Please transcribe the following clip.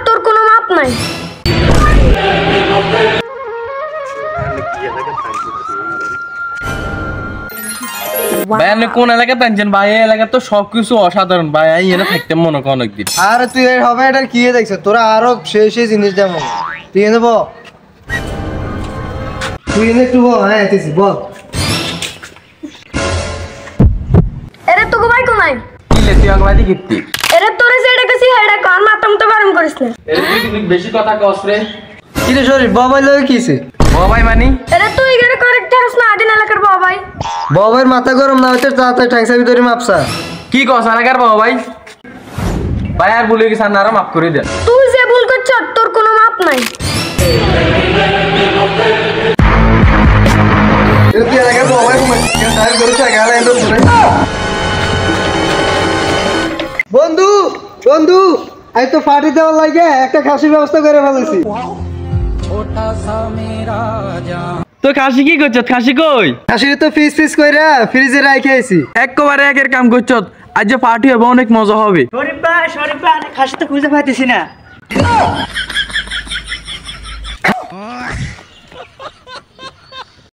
তোর কোনো মাপ নাই। ভাই আপনি কোন এলাকায় টানছেন ভাই? এই এলাকা তো সবকিছু অসাধারণ ভাই, আমি এনে থাকতে মনে কর অনেকদিন। আর তুই হবে এটা কি দেখছ? তোরা আরো সেই জিনিস যেমন তুই এনে বল, তুই এনে একটু বল। হ্যাঁ এতেছি বল। এরে তোকে ভাই কোনাই কি লে তুই আগবাদি কিত্তি? এরে তোরে যেটা কাছে হেডা কার মাথা মতো গরম করিস না। এর তুই বেশি কথা কস রে। কি রে শরীফ বাবাই লগে কিছে? ও ভাই মানি এরে তুই এখানে কারেক্ট হারস না আদিন এলাকার বাবাই। বাবার মাথা গরম না হচ্ছে তাড়াতাড়ি ঠ্যাংসা ভিতরে মাপসা। কি কস এলাকার বাবা ভাই? ভাই আর ভুলে গেছি, আর মাফ করে দেন। তুই যে ভুল করছ তোর কোনো মাপ নাই। তুই এলাকার বাবাই বন্ধু বন্ধু আজ তো পার্টি দেওয়ার লাগে একটা খাসির ব্যবস্থা করে ফেলেছি। তো খাসি কি করছ? খাসি কই? খাসির তো পিস পিস কইরা ফ্রিজে রাখে আইছি। একবারে একের কাম করছ। আজ যে পার্টি হবে, অনেক মজা হবে। শরীফ ভাই খাসি তো খুঁজে পাইতেছি না।